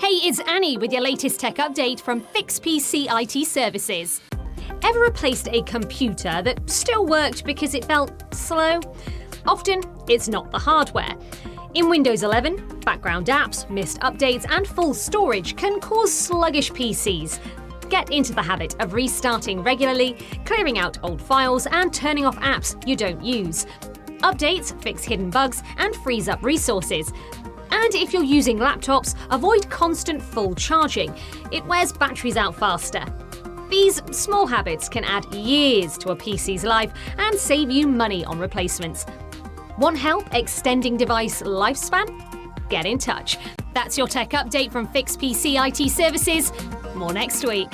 Hey, it's Annie with your latest tech update from Fix PC IT Services. Ever replaced a computer that still worked because it felt slow? Often, it's not the hardware. In Windows 11, background apps, missed updates, and full storage can cause sluggish PCs. Get into the habit of restarting regularly, clearing out old files, and turning off apps you don't use. Updates fix hidden bugs and frees up resources. And if you're using laptops, avoid constant full charging. It wears batteries out faster. These small habits can add years to a PC's life and save you money on replacements. Want help extending device lifespan? Get in touch. That's your tech update from Fix PC IT Services. More next week.